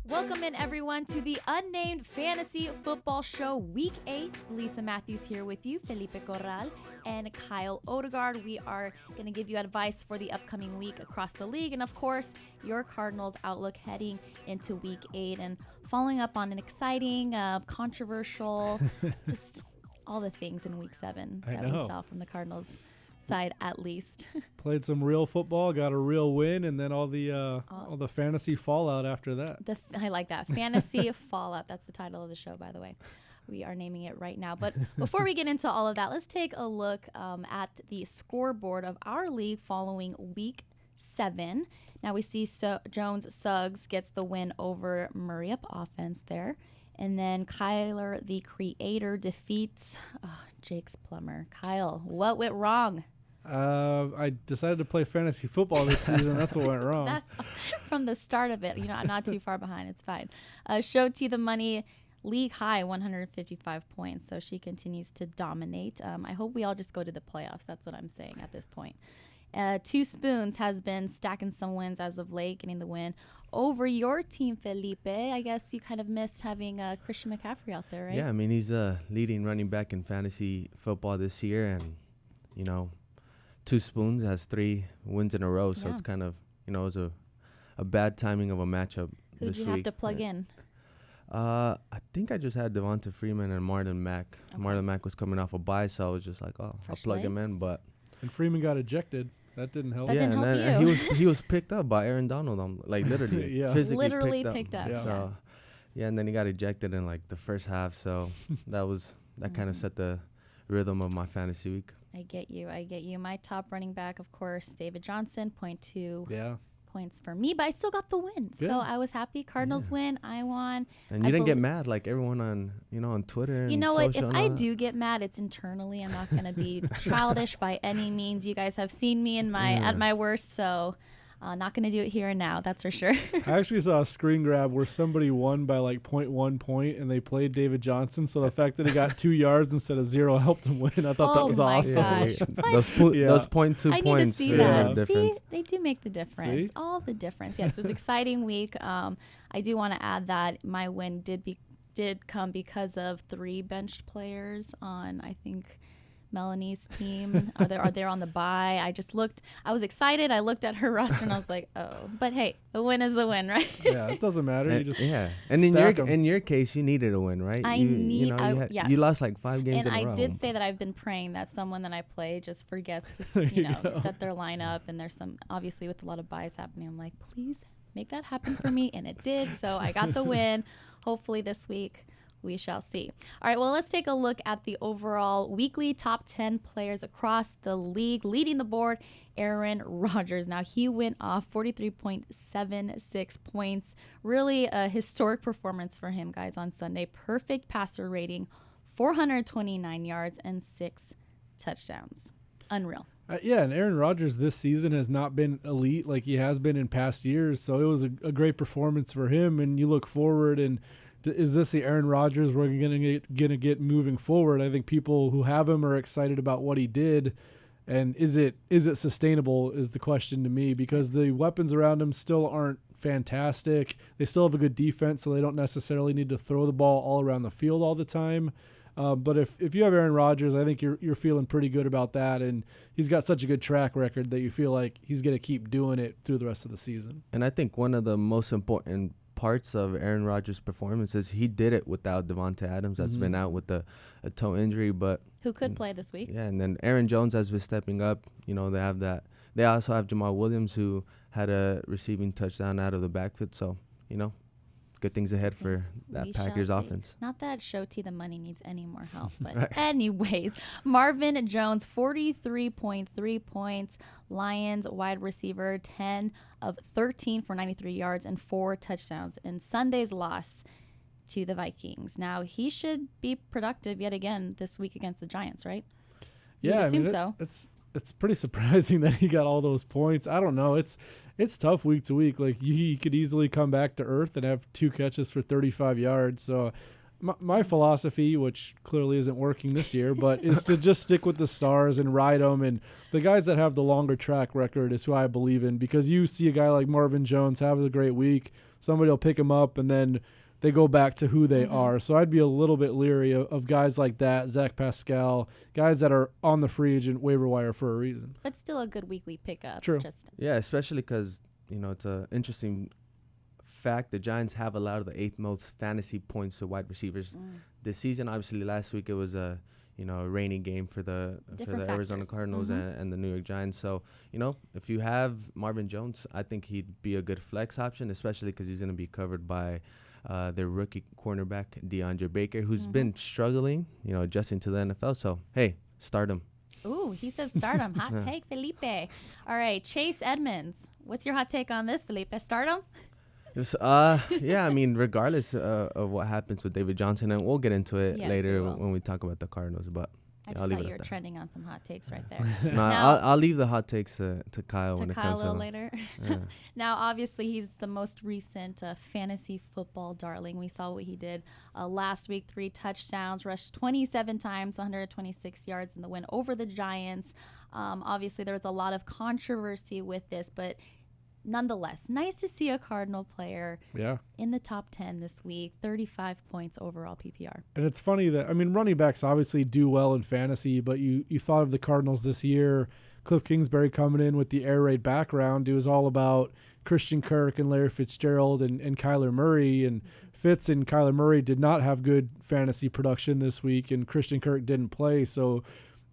Welcome in, everyone, to the Unnamed Fantasy Football Show, Week 8. Lisa Matthews here with you, Felipe Corral, and Kyle Odegaard. We are going to give you advice for the upcoming week across the league, and of course, your Cardinals outlook heading into Week 8, and following up on an exciting, controversial, just all the things in Week 7 that we saw from the Cardinals side, at least. Played some real football, got a real win, and then all the fantasy fallout after that. I like that. Fantasy fallout. That's the title of the show, by the way. We are naming it right now. But before we get into all of that, let's take a look at the scoreboard of our league following Week 7. Now we see Jones Suggs gets the win over Murray up offense there. And then Kyler, the creator, defeats Jake's plumber. Kyle, what went wrong? I decided to play fantasy football this season. That's what went wrong. That's from the start of it. I'm not too far behind. It's fine. Show T the money, league high 155 points. So she continues to dominate. I hope we all just go to the playoffs. That's what I'm saying at this point. Two Spoons has been stacking some wins as of late, getting the win over your team, Felipe. I guess you kind of missed having Christian McCaffrey out there, right? Yeah, I mean, he's a leading running back in fantasy football this year. And, Two Spoons has 3 wins in a row. So it's kind of, it was a bad timing of a matchup Who this did you week. have to plug in? I think I just had Devonta Freeman and Marlon Mack. Okay. Marlon Mack was coming off a bye, so I was just like, I'll plug him in. But And Freeman got ejected. That didn't help. That didn't help and you. he was picked up by Aaron Donald. I'm like literally, physically Literally picked up. Yeah. So, and then he got ejected in like the first half. So that kind of set the rhythm of my fantasy week. I get you. My top running back, of course, David Johnson, 0.2 points for me, but I still got the win. Good. So I was happy. Cardinals win. I won. And you didn't get mad like everyone on Twitter. You know and what? If I do get mad, it's internally. I'm not going to be childish by any means. You guys have seen me at my worst, so not going to do it here and now. That's for sure. I actually saw a screen grab where somebody won by like 0.1 point, and they played David Johnson. So the fact that he got 2 yards instead of 0 helped him win. I thought that was awesome. Gosh. Those 0.2 points. I need to see that. Difference. See, they do make the difference. See? All the difference. Yes, it was an exciting week. I do want to add that my win did come because of 3 benched players on, I think, Melanie's team. Are they on the bye? I was excited. I looked at her roster and I was like, oh. But hey, a win is a win, right? Yeah, it doesn't matter. And in your case, you needed a win, right? Yes. You lost like 5 games and in a row. I did say that I've been praying that someone that I play just forgets to set their lineup, and there's some, obviously with a lot of buys happening, I'm like, please make that happen for me, and it did. So I got the win. Hopefully this week we shall see. All right, well, let's take a look at the overall weekly top 10 players across the league. Leading the board, Aaron Rodgers. Now, he went off 43.76 points. Really a historic performance for him, guys, on Sunday. Perfect passer rating, 429 yards and 6 touchdowns. Unreal. And Aaron Rodgers this season has not been elite like he has been in past years. So it was a great performance for him. And you look forward, and is this the Aaron Rodgers we're going to get moving forward? I think people who have him are excited about what he did. And is it sustainable is the question to me, because the weapons around him still aren't fantastic. They still have a good defense, so they don't necessarily need to throw the ball all around the field all the time. But if you have Aaron Rodgers, I think you're feeling pretty good about that. And he's got such a good track record that you feel like he's going to keep doing it through the rest of the season. And I think one of the most important parts of Aaron Rodgers' performance is he did it without Devonta Adams. That's been out with a toe injury, but who could play this week. Yeah, and then Aaron Jones has been stepping up. They have that. They also have Jamal Williams, who had a receiving touchdown out of the backfield. So, good things ahead for that Packers offense. Not that Show T the money needs any more help, but anyways, Marvin Jones, 43.3 points. Lions wide receiver, 10 of 13 for 93 yards and 4 touchdowns in Sunday's loss to the Vikings. Now, he should be productive yet again this week against the Giants, right? Yeah, I assume so. It's pretty surprising that he got all those points. I don't know. It's tough week to week. Like, he could easily come back to earth and have 2 catches for 35 yards. So my philosophy, which clearly isn't working this year, but is to just stick with the stars and ride them. And the guys that have the longer track record is who I believe in, because you see a guy like Marvin Jones have a great week, somebody will pick him up, and then they go back to who they are. So I'd be a little bit leery of guys like that, Zach Pascal, guys that are on the free agent waiver wire for a reason. But still a good weekly pickup. True. Yeah, especially because, it's an interesting fact. The Giants have allowed the 8th most fantasy points to wide receivers this season. Obviously, last week it was a rainy game for the Arizona Cardinals and the New York Giants. So, if you have Marvin Jones, I think he'd be a good flex option, especially because he's going to be covered by their rookie cornerback, DeAndre Baker, who's been struggling, adjusting to the NFL. So, hey, start him. Ooh, he said start him. Hot take, Felipe. All right, Chase Edmunds. What's your hot take on this, Felipe? Start him? Yeah, I mean, regardless of what happens with David Johnson, and we'll get into it later when we talk about the Cardinals, but I just thought you were trending on some hot takes right there. I'll leave the hot takes to Kyle when it comes to later. Now, obviously, he's the most recent fantasy football darling. We saw what he did last week: 3 touchdowns, rushed 27 times, 126 yards in the win over the Giants. Obviously, there was a lot of controversy with this, but nonetheless, nice to see a Cardinal player in the top 10 this week, 35 points overall PPR. And it's funny that, running backs obviously do well in fantasy, but you thought of the Cardinals this year, Cliff Kingsbury coming in with the air raid background. It was all about Christian Kirk and Larry Fitzgerald and Kyler Murray. And Fitz and Kyler Murray did not have good fantasy production this week, and Christian Kirk didn't play. So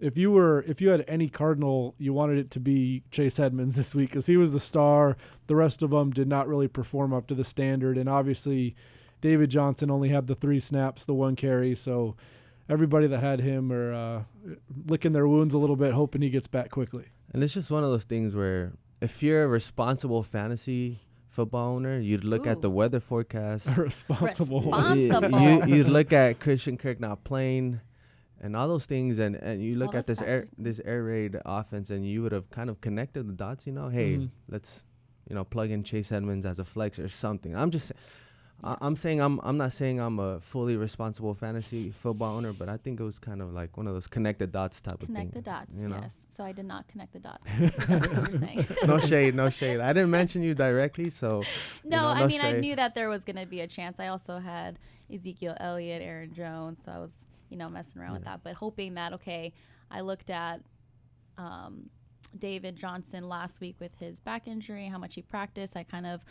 if you had any Cardinal, you wanted it to be Chase Edmunds this week, because he was the star. The rest of them did not really perform up to the standard. And obviously David Johnson only had the 3 snaps, the 1 carry. So everybody that had him are licking their wounds a little bit, hoping he gets back quickly. And it's just one of those things where if you're a responsible fantasy football owner, you'd look at the weather forecast. Responsible. You'd look at Christian Kirk not playing and all those things, and you look at this air raid offense, and you would have kind of connected the dots. Hey, let's plug in Chase Edmunds as a flex or something. I'm not saying I'm a fully responsible fantasy football owner, but I think it was kind of like one of those connected dots type of thing. Connect the dots, yes. So I did not connect the dots. Is that what you're saying? No shade. I didn't mention you directly, so no shade. I knew that there was going to be a chance. I also had Ezekiel Elliott, Aaron Jones, so I was messing around with that, but hoping that, I looked at David Johnson last week with his back injury, how much he practiced. I kind of,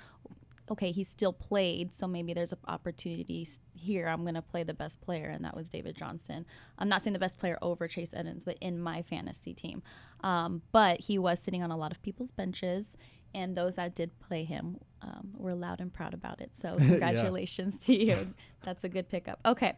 he still played, so maybe there's an opportunity here. I'm going to play the best player, and that was David Johnson. I'm not saying the best player over Chase Edmunds, but in my fantasy team. But he was sitting on a lot of people's benches, and those that did play him were loud and proud about it. So congratulations to you. That's a good pickup. Okay.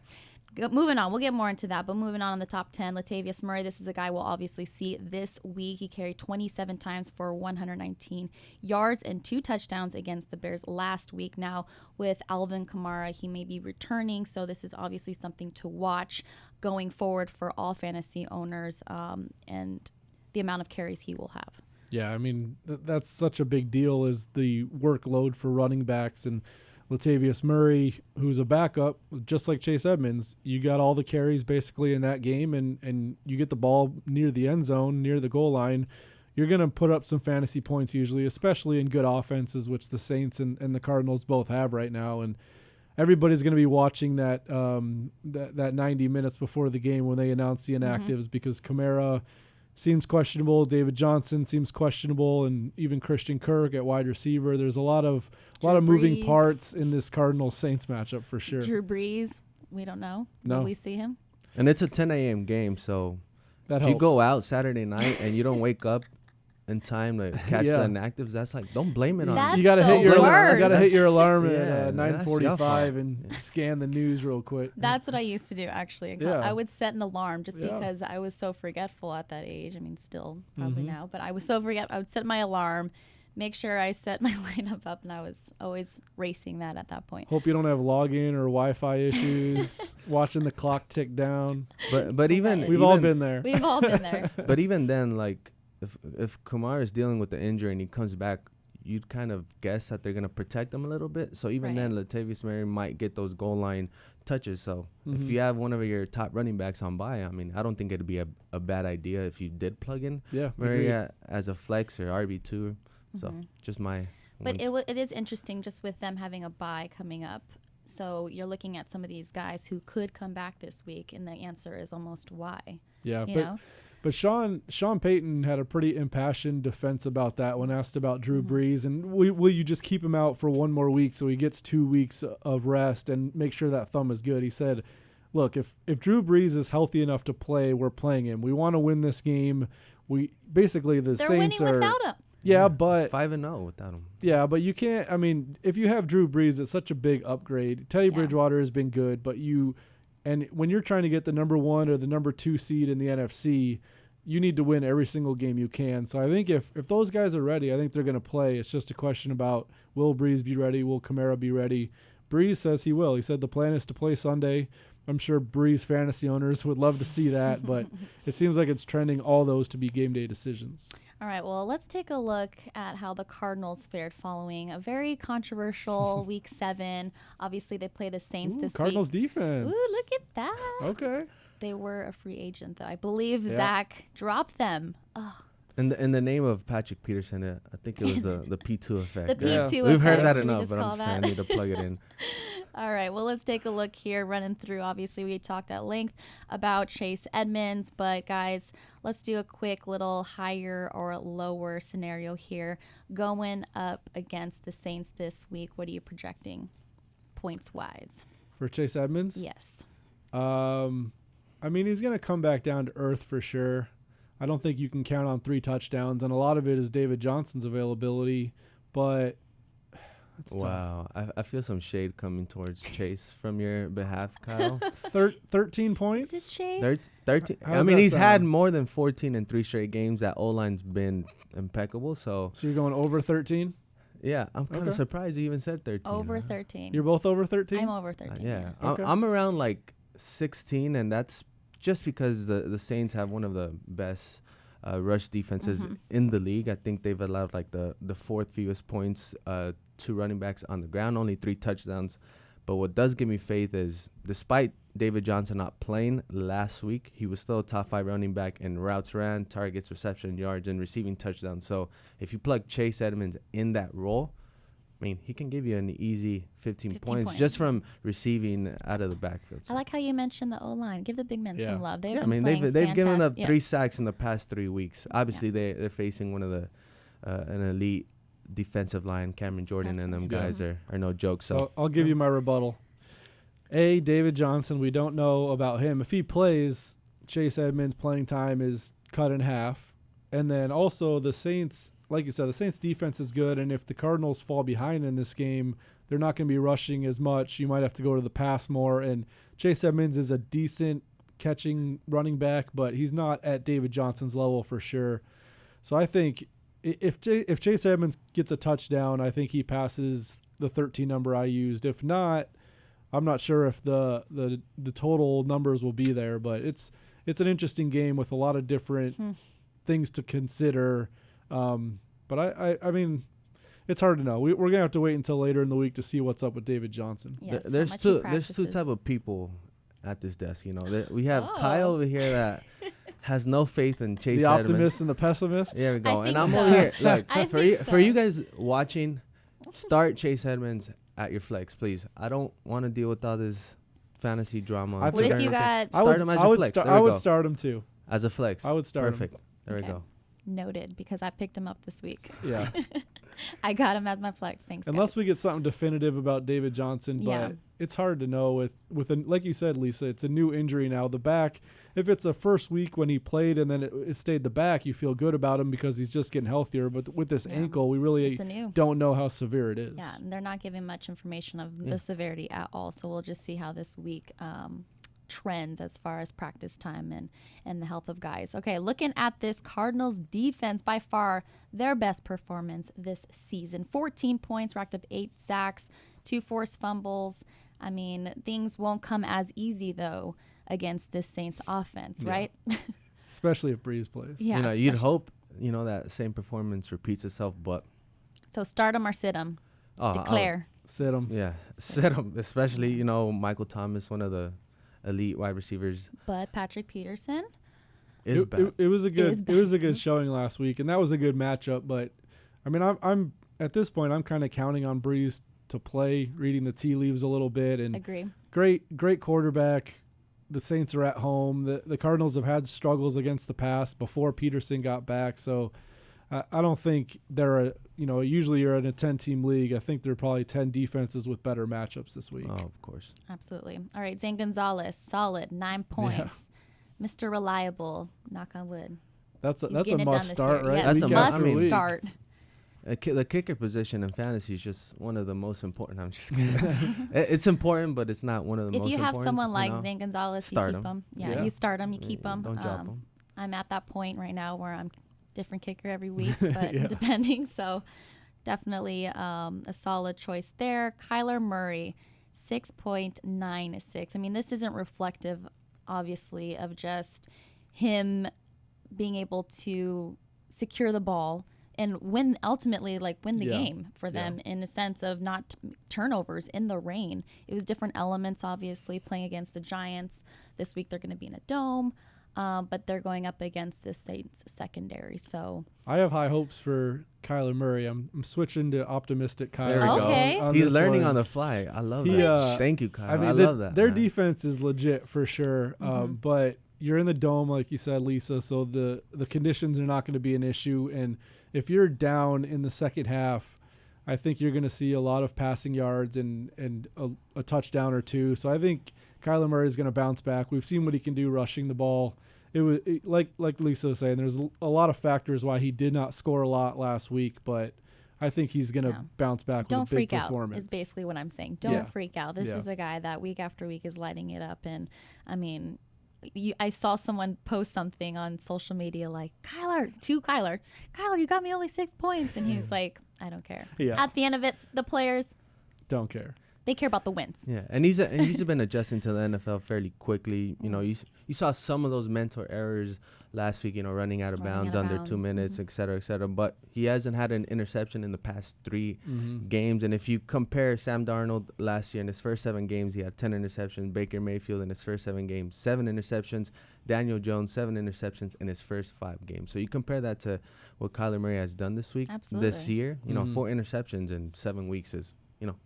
Moving on, we'll get more into that, but moving on in the top 10, Latavius Murray. This is a guy we'll obviously see this week. He carried 27 times for 119 yards and 2 touchdowns against the Bears last week. Now, with Alvin Kamara, he may be returning, so this is obviously something to watch going forward for all fantasy owners and the amount of carries he will have. Yeah, that's such a big deal, is the workload for running backs. And Latavius Murray, who's a backup, just like Chase Edmunds, you got all the carries basically in that game, and you get the ball near the end zone, near the goal line, you're going to put up some fantasy points usually, especially in good offenses, which the Saints and the Cardinals both have right now. And everybody's going to be watching that 90 minutes before the game when they announce the inactives, because Kamara seems questionable, David Johnson seems questionable, and even Christian Kirk at wide receiver. There's a lot of moving parts in this Cardinals Saints matchup for sure. Drew Brees, we don't know. No. Will we see him? And it's a 10 a.m. game, so if you go out Saturday night and you don't wake up in time to catch the inactives, that's like, don't blame it on you. You gotta hit your alarm at 9:45 and scan the news real quick. That's what I used to do, actually. I would set an alarm just because I was so forgetful at that age. Still probably now, but I was so forgetful. I would set my alarm, make sure I set my lineup up, and I was always racing that at that point. Hope you don't have login or Wi-Fi issues, watching the clock tick down. But even we've all been there. We've all been there. But even then, like, if Kamara is dealing with the injury and he comes back, you'd kind of guess that they're going to protect him a little bit. So even then, Latavius Murray might get those goal line touches. So if you have one of your top running backs on bye, I mean, I don't think it'd be a bad idea if you did plug in Murray as a flex or RB2. So just my... But it is interesting just with them having a bye coming up. So you're looking at some of these guys who could come back this week, and the answer is almost why. Yeah, but Sean Payton had a pretty impassioned defense about that when asked about Drew Brees. And will you just keep him out for one more week so he gets 2 weeks of rest and make sure that thumb is good? He said, look, if Drew Brees is healthy enough to play, we're playing him. We want to win this game. They're Saints winning without him. Yeah, but 5-0 without him. Yeah, but you can't. I mean, if you have Drew Brees, it's such a big upgrade. Teddy Bridgewater has been good, but when you're trying to get the number 1 or the number 2 seed in the NFC, you need to win every single game you can. So I think if those guys are ready, I think they're going to play. It's just a question about, will Brees be ready? Will Kamara be ready? Brees says he will. He said the plan is to play Sunday. I'm sure Brees fantasy owners would love to see that, but it seems like it's trending all those to be game day decisions. All right, well, let's take a look at how the Cardinals fared following a very controversial Week 7. Obviously, they play the Saints this Cardinals week. defense. Ooh, look at that. Okay. They were a free agent, though. I believe Zach dropped them. Oh. In the name of Patrick Peterson, I think it was the P2 effect. The P2 effect. We've heard that enough, but I'm just saying I need to plug it in. All right, well, let's take a look here, running through. Obviously, we talked at length about Chase Edmunds, but guys, let's do a quick little higher or lower scenario here. Going up against the Saints this week, what are you projecting points-wise? For Chase Edmunds? Yes. I mean, he's going to come back down to earth for sure. I don't think you can count on 3 touchdowns, and a lot of it is David Johnson's availability, but it's wow. I feel some shade coming towards Chase from your behalf, Kyle. 13 points? Is it shade? 13. I mean, he's had more than 14 in 3 straight games. That O-line's been impeccable. So you're going over 13? Yeah, I'm kind of surprised you even said 13. Over 13. You're both over 13? I'm over 13. Yeah. Okay. I'm around like 16, and that's just because the Saints have one of the best rush defenses in the league. I think they've allowed like the 4th fewest points to running backs on the ground, only 3 touchdowns. But what does give me faith is, despite David Johnson not playing last week, he was still a top 5 running back in routes ran, targets, reception yards, and receiving touchdowns. So if you plug Chase Edmunds in that role, I mean, he can give you an easy 15 points just from receiving out of the backfield. So. I like how you mentioned the O-line. Give the big men some love. They've they've given up 3 sacks in the past 3 weeks. Obviously, they're facing one of the an elite defensive line. Cameron Jordan and them guys are no joke. So I'll give you my rebuttal. David Johnson, we don't know about him. If he plays, Chase Edmunds' playing time is cut in half. And then also the Saints, like you said, the Saints defense is good, and if the Cardinals fall behind in this game, they're not going to be rushing as much. You might have to go to the pass more, and Chase Edmunds is a decent catching running back, but he's not at David Johnson's level for sure. So I think if Chase Edmunds gets a touchdown, I think he passes the 13 number I used. If not, I'm not sure if the total numbers will be there, but it's an interesting game with a lot of different things to consider. But I mean, it's hard to know. We're gonna have to wait until later in the week to see what's up with David Johnson. Yes, there's two type of people at this desk. You know, we have Kyle over here that has no faith in Chase the Edmunds. Optimist and the pessimist. There we go. And I'm so. over here. Look, for you guys watching, start Chase Edmunds at your flex, please. I don't want to deal with all this fantasy drama. What if you got? Start him as a flex. I would start him too. As a flex. I would start Perfect. him. There we go. Noted, because I picked him up this week. Yeah. I got him as my flex. Thanks. Unless we get something definitive about David Johnson, but it's hard to know with like you said, Lisa, it's a new injury now. The back, if it's the first week when he played and then it stayed the back, you feel good about him because he's just getting healthier. But with this ankle, we really don't know how severe it is. Yeah, and they're not giving much information of the severity at all. So we'll just see how this week trends as far as practice time and the health of guys. Okay, looking at this Cardinals defense, by far their best performance this season. 14 points, racked up 8 sacks, 2 forced fumbles. I mean, things won't come as easy, though, against this Saints offense, right? Especially if Brees plays. Yeah, you'd hope, that same performance repeats itself, but So start him or sit him. Oh, Declare. Sit him. Yeah, sit him. Especially, Michael Thomas, one of the elite wide receivers. But Patrick Peterson Is back. It was a good showing last week, and that was a good matchup. But I mean, I'm at this point, I'm kind of counting on Breeze to play, reading the tea leaves a little bit, and agree. Great quarterback. The Saints are at home. The Cardinals have had struggles against the pass before Peterson got back, so I don't think they're usually you're in a 10-team league. I think there are probably 10 defenses with better matchups this week. Oh, of course. Absolutely. All right, Zane Gonzalez, solid 9 points. Yeah. Mr. Reliable, knock on wood. That's a must start, right? Yes, That's a must start. The kicker position in fantasy is just one of the most important. I'm just kidding. It's important, but it's not one of the most important. If you have someone like Zane Gonzalez, you keep him. Yeah, you start him, you keep him. Don't drop him. I'm at that point right now where I'm different kicker every week, but depending. So definitely a solid choice there. Kyler Murray, 6.96. I mean, this isn't reflective, obviously, of just him being able to secure the ball and win the game for them in the sense of not turnovers in the rain. It was different elements, obviously, playing against the Giants. This week they're going to be in a dome, but they're going up against the Saints secondary. So I have high hopes for Kyler Murray. I'm switching to optimistic Kyler. There we Okay. go. He's learning on the fly. I love that. Thank you, Kyler. I love that. Their defense is legit for sure, but you're in the dome, like you said, Lisa, so the conditions are not going to be an issue. And if you're down in the second half, I think you're going to see a lot of passing yards and a touchdown or two. So I think Kyler Murray is going to bounce back. We've seen what he can do rushing the ball. Like Lisa was saying, there's a lot of factors why he did not score a lot last week, but I think he's going to bounce back with a big performance. Don't freak out is basically what I'm saying. Don't freak out. This is a guy that week after week is lighting it up. And, I mean, I saw someone post something on social media like, Kyler, you got me only 6 points. And he's like, I don't care. Yeah. At the end of it, the players don't care. They care about the wins. Yeah, and he's been adjusting to the NFL fairly quickly. You saw some of those mental errors last week, running out of bounds under 2 minutes, et cetera, et cetera. But he hasn't had an interception in the past 3 games. And if you compare Sam Darnold last year in his first 7 games, he had 10 interceptions. Baker Mayfield in his first 7 games, 7 interceptions. Daniel Jones, 7 interceptions in his first 5 games. So you compare that to what Kyler Murray has done this week, this year. 4 interceptions in 7 weeks is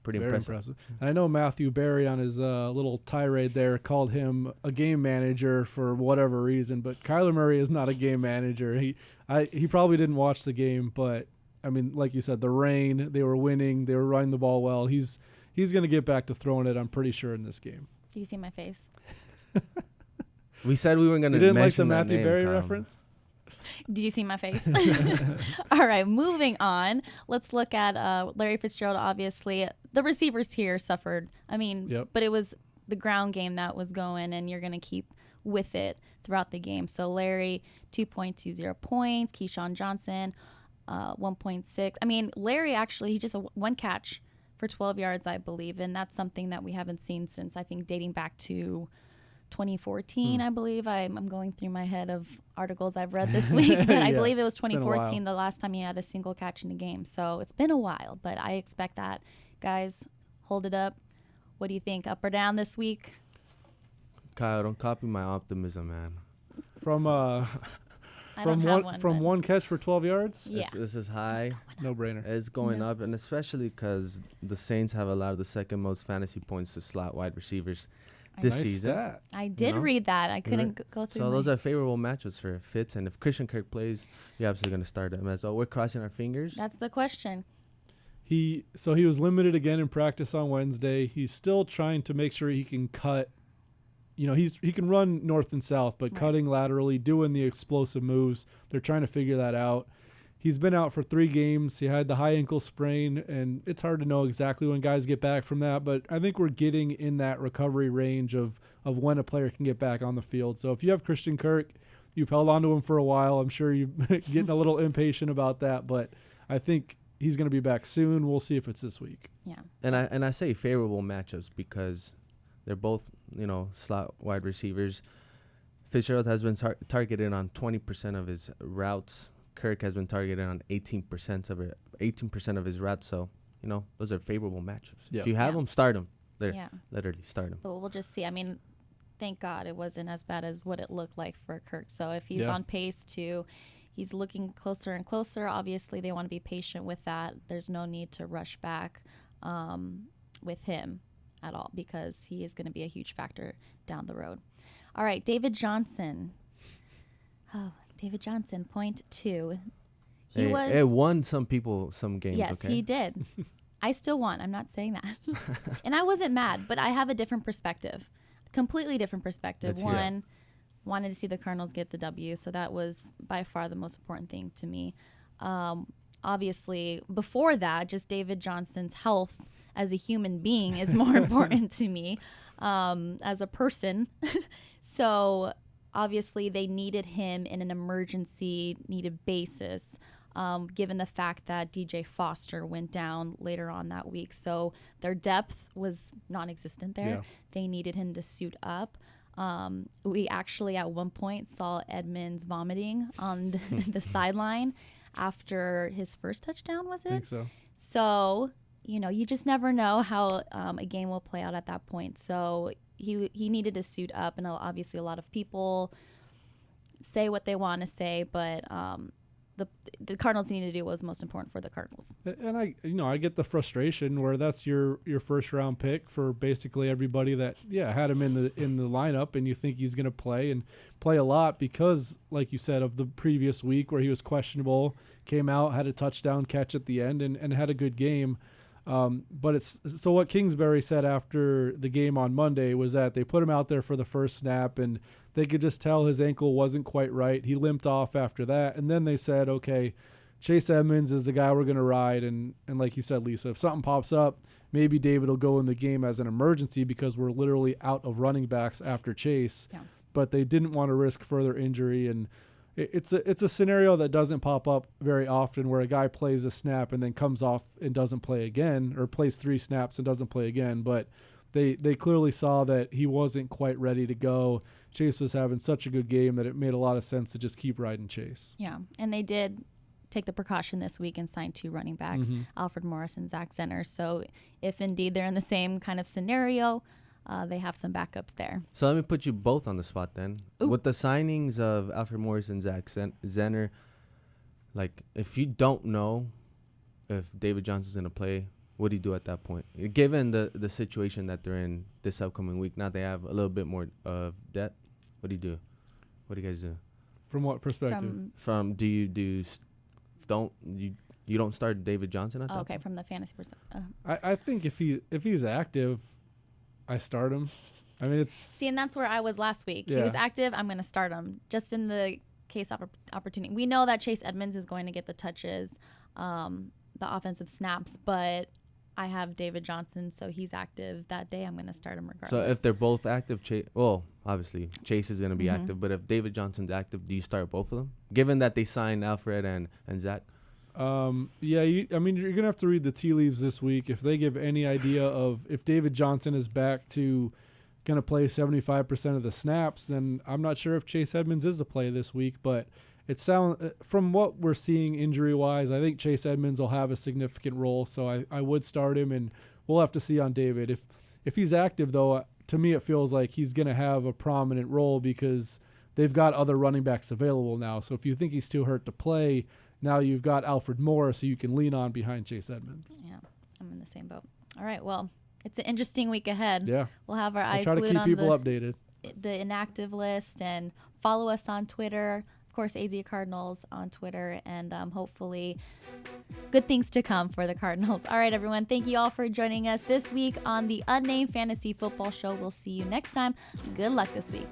pretty impressive. I know Matthew Berry on his little tirade there called him a game manager for whatever reason, but Kyler Murray is not a game manager. He probably didn't watch the game, but I mean, like you said, the rain, they were winning, they were running the ball well. He's going to get back to throwing it, I'm pretty sure, in this game. Do you see my face? We said we weren't going to mention that. You didn't like the Matthew Berry reference? Did you see my face? All right, moving on. Let's look at Larry Fitzgerald. Obviously, the receivers here suffered. I mean, but it was the ground game that was going, and you're going to keep with it throughout the game. So Larry, 2.20 points. Keyshawn Johnson, 1.6. I mean, Larry actually, he just one catch for 12 yards, I believe, and that's something that we haven't seen since, I think, dating back to 2014, I believe. I'm going through my head of articles I've read this week, but I believe it was 2014 the last time he had a single catch in a game. So it's been a while, but I expect that. Guys, hold it up. What do you think? Up or down this week? Kyle, don't copy my optimism, man. From one catch for 12 yards? Yeah. This is high. No brainer. It's going up, and especially because the Saints have allowed the second most fantasy points to slot wide receivers this season. Stat. I did read that. I couldn't go through. So those are favorable matchups for Fitz, and if Christian Kirk plays, you're absolutely going to start him as well. We're crossing our fingers. That's the question. He was limited again in practice on Wednesday. He's still trying to make sure he can cut. He can run north and south, but cutting laterally, doing the explosive moves, they're trying to figure that out. He's been out for 3 games. He had the high ankle sprain, and it's hard to know exactly when guys get back from that, but I think we're getting in that recovery range of when a player can get back on the field. So if you have Christian Kirk, you've held on to him for a while. I'm sure you're getting a little impatient about that, but I think he's going to be back soon. We'll see if it's this week. Yeah. And I say favorable matchups because they're both, slot wide receivers. Fitzgerald has been targeted on 20% of his routes. Kirk has been targeted on 18% of his routes. So, those are favorable matchups. Yeah. If you have them, start them. Yeah. Literally start them. But we'll just see. I mean, thank God it wasn't as bad as what it looked like for Kirk. So if he's on pace he's looking closer and closer. Obviously, they want to be patient with that. There's no need to rush back with him at all because he is going to be a huge factor down the road. All right, David Johnson. Oh, David Johnson, 0.2. He won some people some games. Yes, okay? he did. I still won. I'm not saying that. And I wasn't mad, but I have a different perspective. Completely different perspective. One, wanted to see the Cardinals get the W, so that was by far the most important thing to me. Obviously, before that, just David Johnson's health as a human being is more important to me as a person. So obviously, they needed him in an emergency needed basis. Given the fact that DJ Foster went down later on that week. So their depth was non-existent there. Yeah. They needed him to suit up. We actually at one point saw Edmunds vomiting on the sideline after his first touchdown, was it? I think so. So, you just never know how a game will play out at that point. So he needed to suit up, and obviously a lot of people say what they want to say, but the Cardinals need to do what was most important for the Cardinals. And I get the frustration where that's your first round pick for basically everybody that had him in the lineup, and you think he's going to play a lot because, like you said, of the previous week where he was questionable, came out, had a touchdown catch at the end, and had a good game. But so what Kingsbury said after the game on Monday was that they put him out there for the first snap, and they could just tell his ankle wasn't quite right. He limped off after that. And then they said, okay, Chase Edmunds is the guy we're going to ride. And like you said, Lisa, if something pops up, maybe David will go in the game as an emergency because we're literally out of running backs after Chase. Yeah. But they didn't want to risk further injury. And it's a scenario that doesn't pop up very often where a guy plays a snap and then comes off and doesn't play again, or plays 3 snaps and doesn't play again. But they clearly saw that he wasn't quite ready to go. Chase was having such a good game that it made a lot of sense to just keep riding Chase. Yeah, and they did take the precaution this week and sign 2 running backs, Alfred Morris and Zach Zenner. So if indeed they're in the same kind of scenario, they have some backups there. So let me put you both on the spot then. Ooh. With the signings of Alfred Morris and Zach Zenner, like if you don't know if David Johnson's going to play, what do you do at that point? Given the situation that they're in this upcoming week, now they have a little bit more of depth. What do you do? What do you guys do? From what perspective? From you don't start David Johnson at that point? From the fantasy perspective. I think if he's active, I start him. I mean, and that's where I was last week. Yeah. He was active. I'm going to start him just in the case of opportunity. We know that Chase Edmunds is going to get the touches, the offensive snaps, but I have David Johnson, so he's active that day. I'm going to start him regardless. So if they're both active, obviously Chase is going to be active, but if David Johnson's active, do you start both of them? Given that they signed Alfred and Zach? You're going to have to read the tea leaves this week. If they give any idea of if David Johnson is back to going to play 75% of the snaps, then I'm not sure if Chase Edmunds is a play this week, but it sounds from what we're seeing injury-wise, I think Chase Edmunds will have a significant role, so I would start him, and we'll have to see on David. If he's active, though, to me it feels like he's going to have a prominent role because they've got other running backs available now. So if you think he's too hurt to play, now you've got Alfred Morris who you can lean on behind Chase Edmunds. Yeah, I'm in the same boat. All right, well, it's an interesting week ahead. Yeah. We'll have our eyes glued on the... try to keep people updated. The inactive list, and follow us on Twitter. Of course, AZ Cardinals on Twitter, and hopefully good things to come for the Cardinals. All right, everyone. Thank you all for joining us this week on the Unnamed Fantasy Football Show. We'll see you next time. Good luck this week.